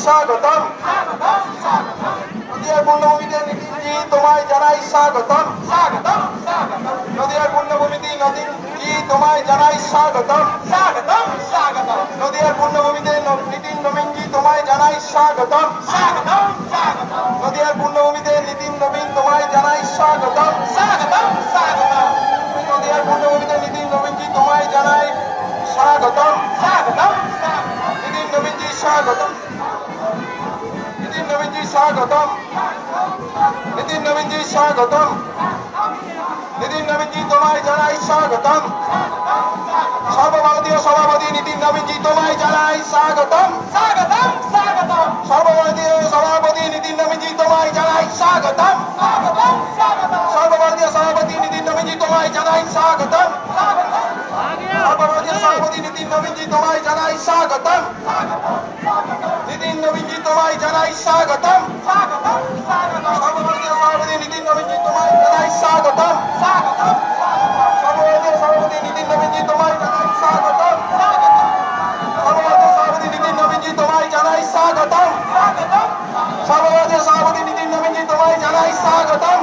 স্বাগতম। নদিয়ার পূর্ণভূমিতে নিতিনজি তোমায় জানাই স্বাগতম। নদিয়ার পূর্ণভূমিতে নিতিনজি তোমায় জানাই স্বাগতম। নদিয়ার পূর্ণভূমিতে নিতিন নবীনজি তোমায় জানাই স্বাগতম। নদিয়ার পূর্ণভূমিতে নিতিন নবীন তোমায় জানাই স্বাগতম। নদিয়ার পূর্ণভূমিতে নিতিন নবীনজি তোমায় জানাই স্বাগতম। নিতিন নবীনজি স্বাগতম। নিতিন নবীনজি স্বাগতম। নিতিন নবীনজি স্বাগতম। নিতিন নবীনজি তোমায় জানাই স্বাগতম। সর্বভারতীয় সভাপতি নিতিন নবীনজি তোমায় জানাই স্বাগতম। সর্বভারতীয় সভাপতি নিতিন নবীনজি তোমায় জানাই স্বাগতম। সর্বভারতীয় সভাপতি নিতিন নবীনজি তোমায় জানাই স্বাগতম। সর্বভারতীয় সভাপতি নিতিন নবীনজি তোমায় জানাই স্বাগতম। নিতিন নবীনজি তোমায় জানাই স্বাগতম। সর্বভারতীয় সভাপতি নিতিন নবীনজি তোমায় জানাই স্বাগতম। সর্বভারতীয় সভাপতি নিতিন নবীনজি তোমায় জানাই স্বাগতম। সর্বভারতীয় সভাপতি নিতিন নবীনজি তোমায় জানাই স্বাগতম। সর্বভারতীয় সভাপতি নিতিন নবীনজি তোমায় জানাই স্বাগতম।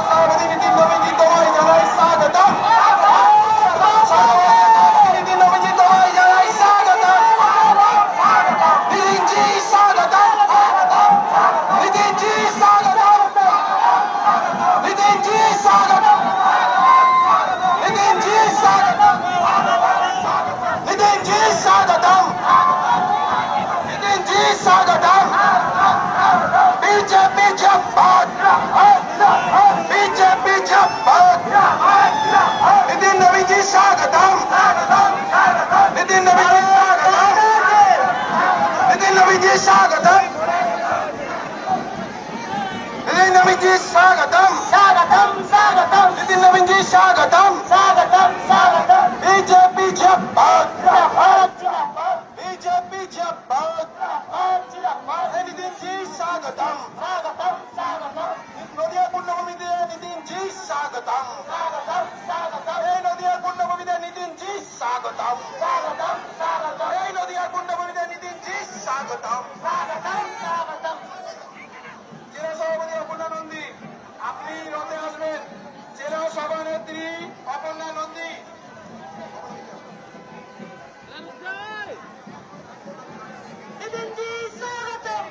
সভাপতি নিতিন নবীনজি তোমায় জানাই স্বাগতম। নিতিন নবীনজি তোমায় জানাই স্বাগতম। নিতিনজি স্বাগতম। নিতিনজি স্বাগতম। নিতিনজি স্বাগতম। নিতিনজি স্বাগতম। নিতিনজি স্বাগতম। নিতিনজি স্বাগতম। बीजेपी जिंदाबाद। बीजेपी जिंदाबाद। नितिन नवीन जी स्वागतम। नितिन नवीन जी स्वागतम। नितिन नवीन जी स्वागतम। नितिन नवीन जी स्वागतम। नितिन नवीन जी स्वागतम। बीजेपी जिंदाबाद। बीजेपी जिंदाबाद। नितिन जी स्वागतम। नदिया पूर्णभूमिते नितिन जी स्वागतम। नदिया पूर्णभूमिते नितिन जी स्वागतम। नदिया पूर्णभूमिते नितिन जी स्वागतम। জেলা সভাপতি অপর্ণা নন্দী আপনি রথে আসবেন। জেলা সভানেত্রী অপর্ণা নন্দী। नितिन जी स्वागतम।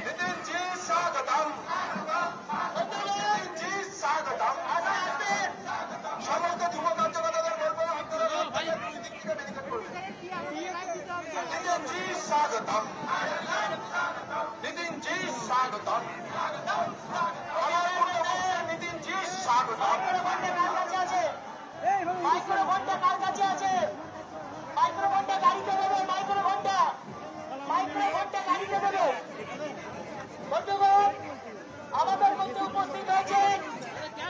नितिन जी स्वागतम। नितिन जी स्वागतम। সমস্ত যুব কার্যকর্তাদের বলবো আপনারা দুই দিক থেকে ব্যারিকেড করবেন। नितिन जी स्वागतम। नितिन जी स्वागतम। আমার পূর্ণভূমিতে নিতিন জি স্বাগতম। মাইক্রোফোনটা কার কাছে আছে? মাইক্রোফোনটা গাড়িতে দেবে। মাইক্রোফোনটা গাড়িতে দেবে। বন্ধুগণ, আমাদের মধ্যে উপস্থিত হয়েছেন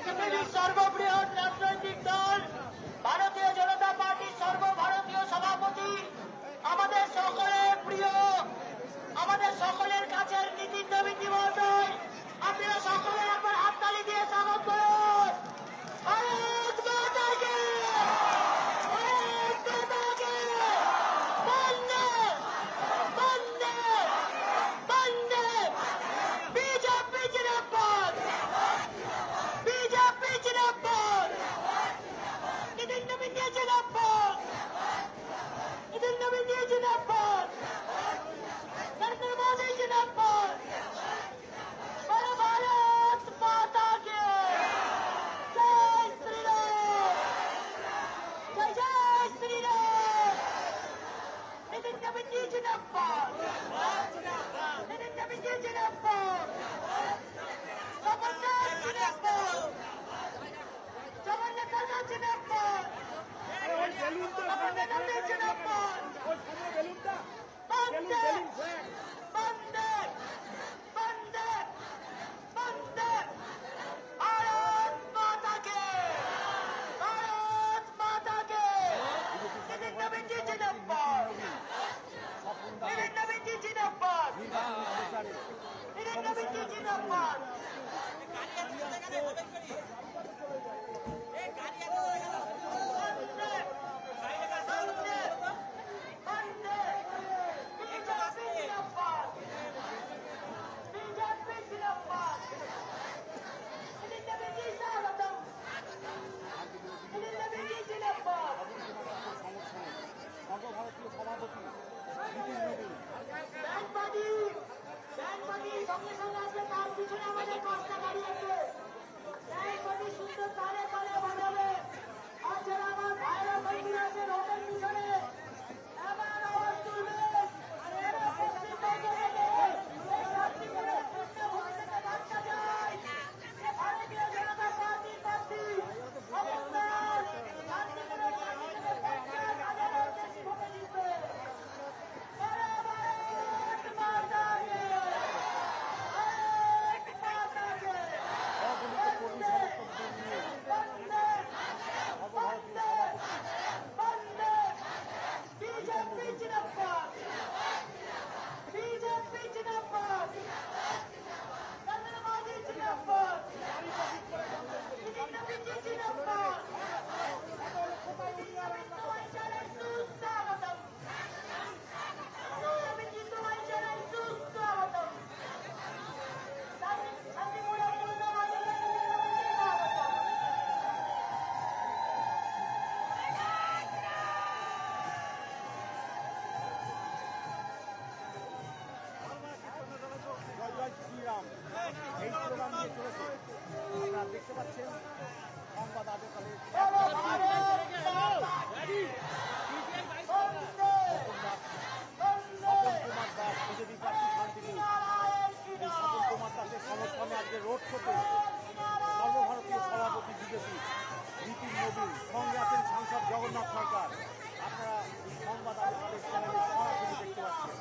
পৃথিবীর সর্ববৃহৎ রাজনৈতিক দল ভারতীয় জনতা পার্টির সর্বভারতীয় সভাপতি, আমাদের সকলের প্রিয়, আমাদের সকলের কাছের নিতিন নবীনজি মহোদয়। আপনারা সকলে একবার হাততালি দিয়ে স্বাগত করুন। ভারত মাতা কি! ভারত মাতা কি! বন্দে বন্দে বন্দে! বিজেপি জিন্দাবাদ! বিজেপি জিন্দাবাদ! নিতিন নবীনজি জিন্দাবাদ! নিতিন নবীনজি জিন্দাবাদ! নরেন্দ্র মোদী জিন্দাবাদ! भारत माता के जय श्री राम! जय जय श्री राम! नितिन नवीनजी जिंदाबाद! नितिन नवीनजी जिंदाबाद! जबरदस्त जिंदाबाद! जबरदस्त जिंदाबाद! जबरदस्त जिंदाबाद! बंदे बंदे बंदे बंदे! भारत माता के! भारत माता के! नितिन नवीनजी जिंदाबाद! नितिन नवीनजी जिंदाबाद! नितिन नवीनजी जिंदाबाद! बंदे সর্বভারতীয় সভাপতি নীতিন নবীন। ব্যাংকবাদী সঙ্গে সঙ্গে আসবে, তার পিছনে আমাদের পাঁচটা গাড়ি আছে। ব্যাংকবাদী সুন্দর তালে তালে বাজাবে। আর যারা আমার ভাইরা বন্ধুরা আছে রোডের পিছনে এবার আওয়াজ তুলবে। আর এরা পশ্চিমবঙ্গ থেকে এই শান্তিপুরের কৃষ্ণভূমি থেকে বার্তা যায় যে ভারতীয় জনতা পার্টির প্রার্থী অমরনাথ শান্তিপুরের মাটি থেকে 50,000 বেশি ভোটে জিতবে। অগণিত কর্মী সমর্থকদের নিয়ে সর্বভারতীয় সভাপতি জয় জয় শ্রীরাম এই স্লোগান নিয়ে চলেছে। আপনারা দেখতে পাচ্ছেন সংবাদ আজকালে স্বপন কুমার দাস বিজেপি প্রার্থী শান্তিপুর। এই স্বপন কুমার দাসের সমর্থনে আজকে রোড শোতে সর্বভারতীয় সভাপতি বিজেপি নীতিন নবীন, সঙ্গে আছেন সাংসদ জগন্নাথ সরকার। আপনারা সংবাদ আজকালের চ্যানেলে সরাসরি দেখতে পাচ্ছেন।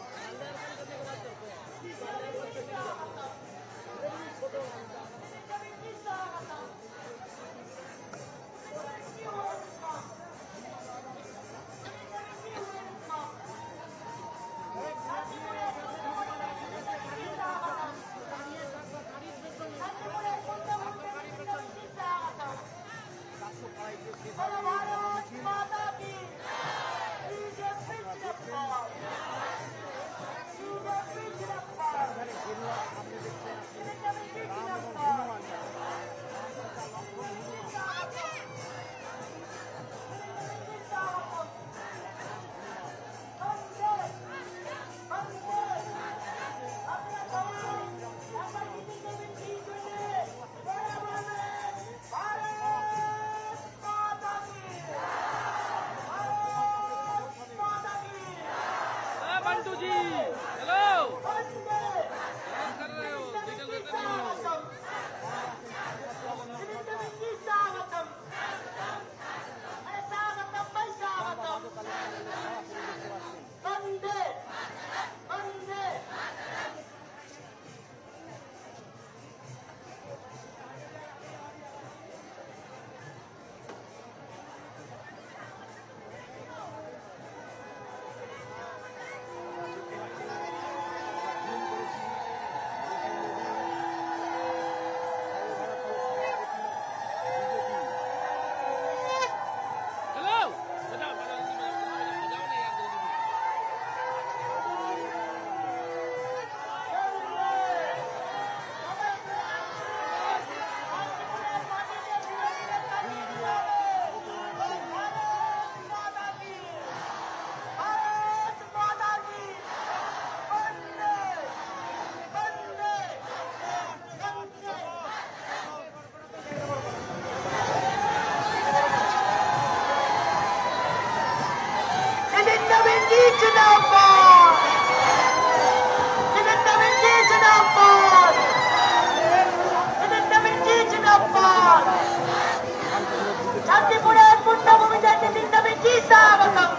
শান্তিপুরের পুণ্যভূমিতে নীতিন নবীনজি স্বাগতম।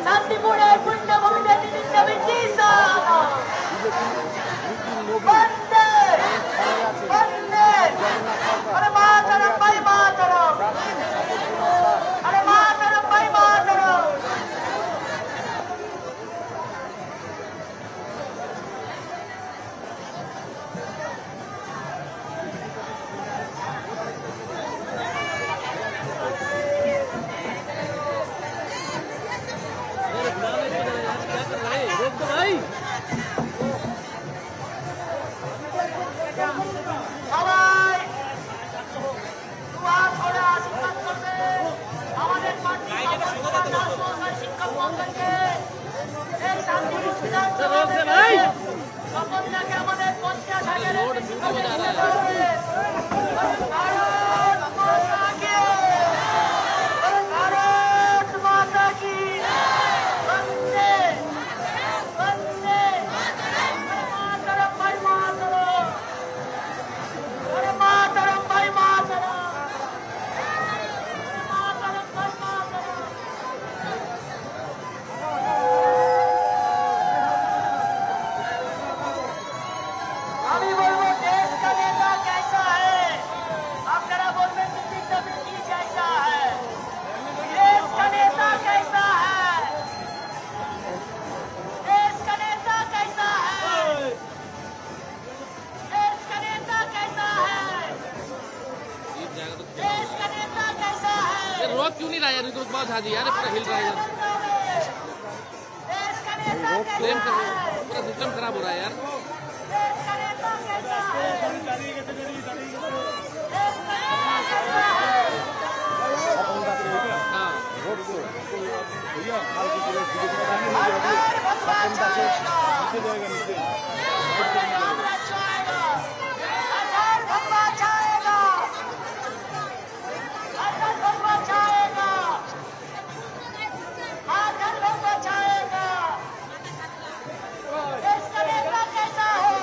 শান্তিপুরের পুণ্যভূমিতে নীতিন নবীনজি স্বাগতম। বন্দে বন্দে আরে মাতরম ভাই মাতরম, আরে মাতরম ভাই মাতরম। সকলকে এই শান্তিপুর বিধানসভা সকলকে আমাদের 50,000-এর বেশি ভোটে জিতাতে হবে। ভারত মাতা কি, ভারত মাতা কি, বন্দে বন্দে মাতরম, ভাই মাতরম, আরে মাতরম, ভাই মাতরম, মাতরম, ভাই মাতরম। আমি বলবো দেশ का नेता कैसा है, আপনারা বলবেন नीतीश नवीन जी कैसा है। देश का नेता कैसा है, देश का नेता कैसा है, देश का नेता कैसा है, देश का नेता कैसा है। रोक क्यों नहीं रहा यार, इनको बहुत झाजी यार, पूरा हिल रहा है यार, देश का नेता प्रेम कैसा कर, है, पूरा सिस्टम खराब हो रहा है यार। देश का नेता कैसा है, देश का नेता कैसा है। हाँ हर भगवा चाहेगा, हमारा चाहेगा, हर भगवा चाहेगा, हर भगवा चाहेगा, हर भगवा चाहेगा। देश का नेता कैसा हो,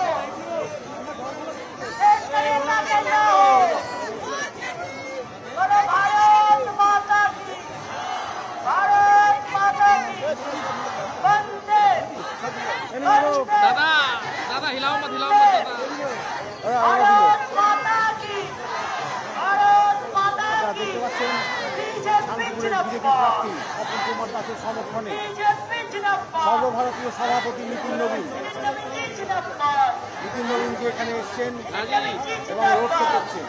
देश का नेता कैसा हो, बोलो भारत माता की, भारत माता की, वंदे वंदे दादा दादा हिलाओ मत दादा। भारत माता की, भारत माता की। শান্তিপুরের বিজেপি প্রার্থী স্বপন কুমার দাসের সমর্থনে সর্বভারতীয় সভাপতি নীতিন নবীন যে এখানে এসছেন এবং রোড শো করছেন।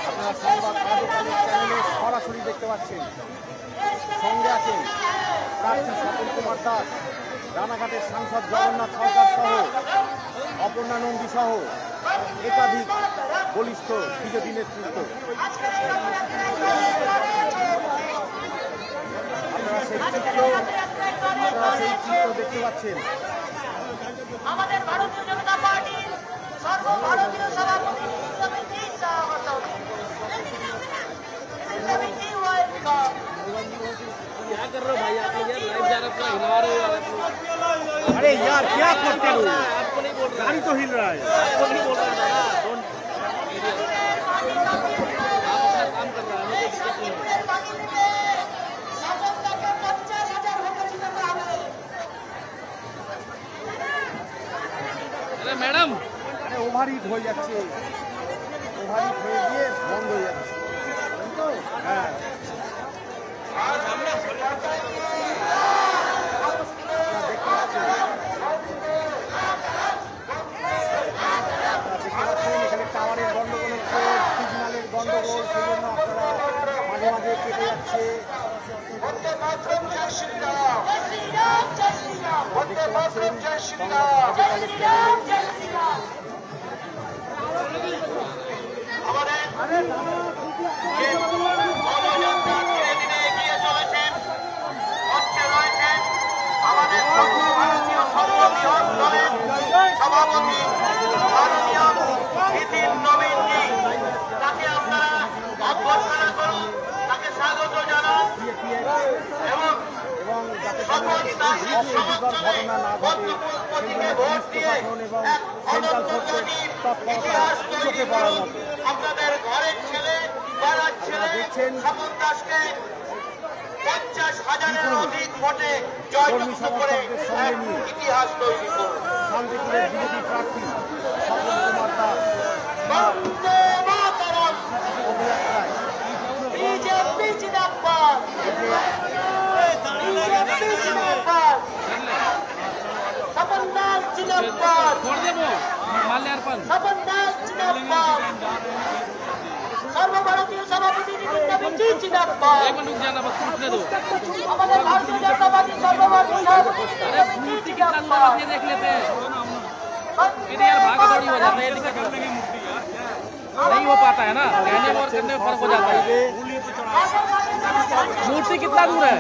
আপনারা সংবাদ আজকালের চ্যানেলে সরাসরি দেখতে পাচ্ছেন। সঙ্গে আছেন প্রার্থী স্বপন কুমার দাস, রানাঘাটের সাংসদ জগন্নাথ সরকার সহ অপর্ণা নন্দী সহ একাধিক বলিষ্ঠ বিজেপি নেতৃত্ব। আপনারা সেই চিত্র দেখতে পাচ্ছেন। আমাদের ভারতীয় জনতা পার্টির সর্বভারতীয় সভাপতি নীতিন নবীন জি স্বাগত। নীতিন নবীন জি ওয়েলকাম। क्या कर रहे हो भाई आप लोग यार, लाइव जा रहा है, पूरा हिला रहे हो यार आप लोग। अरे यार क्या करते हो, आपको नहीं बोल रहा, गाड़ी तो हिल रहा है। आपको नहीं बोल रहा है दादा, आप अपना काम कर रहा है, हमें कोई दिक्कत नहीं है। শাসনটাকে 50,000 ভোটে জিতাতে হবে। अरे मैडम আরে ওভারহিট হয়ে যাচ্ছে, ওভারহিট হয়ে গিয়ে বন্ধ হয়ে যাচ্ছে। হ্যাঁ এখানে টাওয়ারের গন্ডগোল হচ্ছে, সিগন্যালের গন্ডগোল, সেই জন্য আপনারা মাঝে মাঝে কেটে যাচ্ছে। বন্দে মাতরম, জয় শ্রীরাম, জয় শ্রীরাম, জয় শ্রীরাম, বন্দে মাতরম, জয় শ্রীরাম। জয় শ্রীরাম, জয় শ্রীরাম। আমাদের যে গণযাত্রা ধীরে ধীরে এগিয়ে চলেছেন, মঞ্চে রয়েছেন আমাদের সর্বভারতীয় সর্ববৃহৎ দলের সভাপতি মাননীয় নীতিন নবীন জি। তাকে আপনারা অভ্যর্থনা করুন, তাকে স্বাগত জানান এবং এবং যাতে সকল দাসের সমর্থনে ঘটনা না ঘটে বন্ধুপুর প্রতীকে ভোট দিয়ে এবং এক সেন্ট্রাল অনন্তকালী ফোর্সের ইতিহাস তৎপরতা তৈরি চোখে পড়ার করুন। মতো। আপনাদের ঘরের ছেলে, পাড়ার ছেলে দেখছেন স্বপন দাসকে 50,000-এর অধিক ভোটে জয়যুক্ত করে এক ইতিহাস তৈরি করুন। শান্তিপুরের বিজেপি প্রার্থী স্বপন কুমার দাস বন্দে মাতরম, পদযাত্রায় বিজেপি জিন্দাবাদ, বিজেপি জিন্দাবাদ, স্বপন দাস জিন্দাবাদ, छोड़ दे वो माल्यार्पण। স্বপন দাস জিন্দাবাদ, সর্বভারতীয় সভাপতি নীতিন নবীন জি জিন্দাবাদ। एक मिनट रुक जाना, बस पूछने दो। আমাদের ভারতীয় জনতা পার্টির সর্বভারতীয় সভাপতি নীতিন अरे নবীন জি मूर्ति कितना दूर है, জিন্দাবাদ। बस ये देख लेते हैं। फिर यार भागा दौड़ी हो जाता है, ये दिक्कत है। नहीं हो पाता है ना, कहने में और करने में फर्क हो जाता है। मूर्ति कितना दूर है?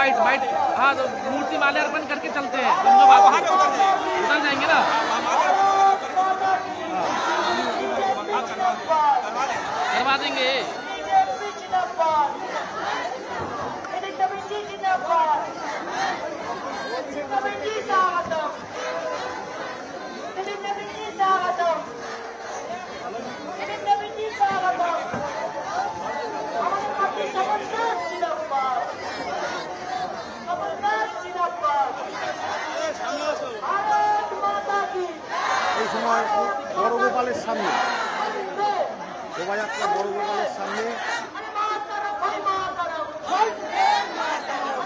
वाइट वाइट, हाँ तो मूर्ति माल्यार्पण करके चलते हैं, गंगा बाबा उतर जाएंगे ना, करवा देंगे। এই সময় বড় গোপালের সামনে, শোভাযাত্রা বড় গোপালের সামনে,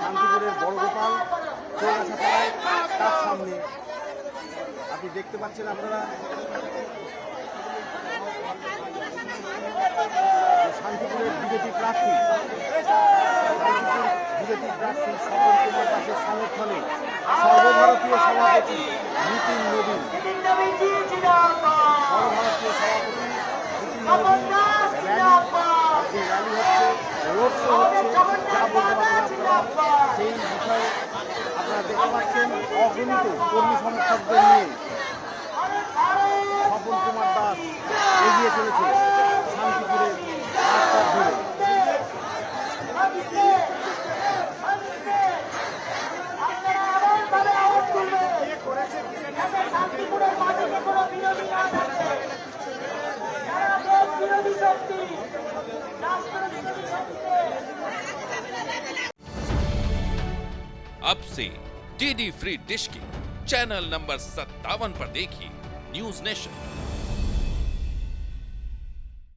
শান্তিপুরের বড় গোপাল চৌরাশাপাড়ায়, তার সামনে আপনি দেখতে পাচ্ছেন আপনারা শান্তিপুরের বিজেপি প্রার্থী স্বপন কুমার দাসের সমর্থনে সর্বভারতীয় সভাপতি নীতিন নবীন, সর্বভারতীয় সভাপতি নীতিন নবীন র্যালি হচ্ছে, রোড শো হচ্ছে, যা বলতে পারেন আপনারা সেই বিষয়ে আপনারা দেখতে পাচ্ছেন অগণিত কর্মী সমর্থকদের নিয়ে স্বপন কুমার দাস এগিয়ে চলেছে শান্তিপুরের রাস্তা ধরে। अब से डीडी फ्री डिश की चैनल नंबर 57 पर देखिए न्यूज नेशन।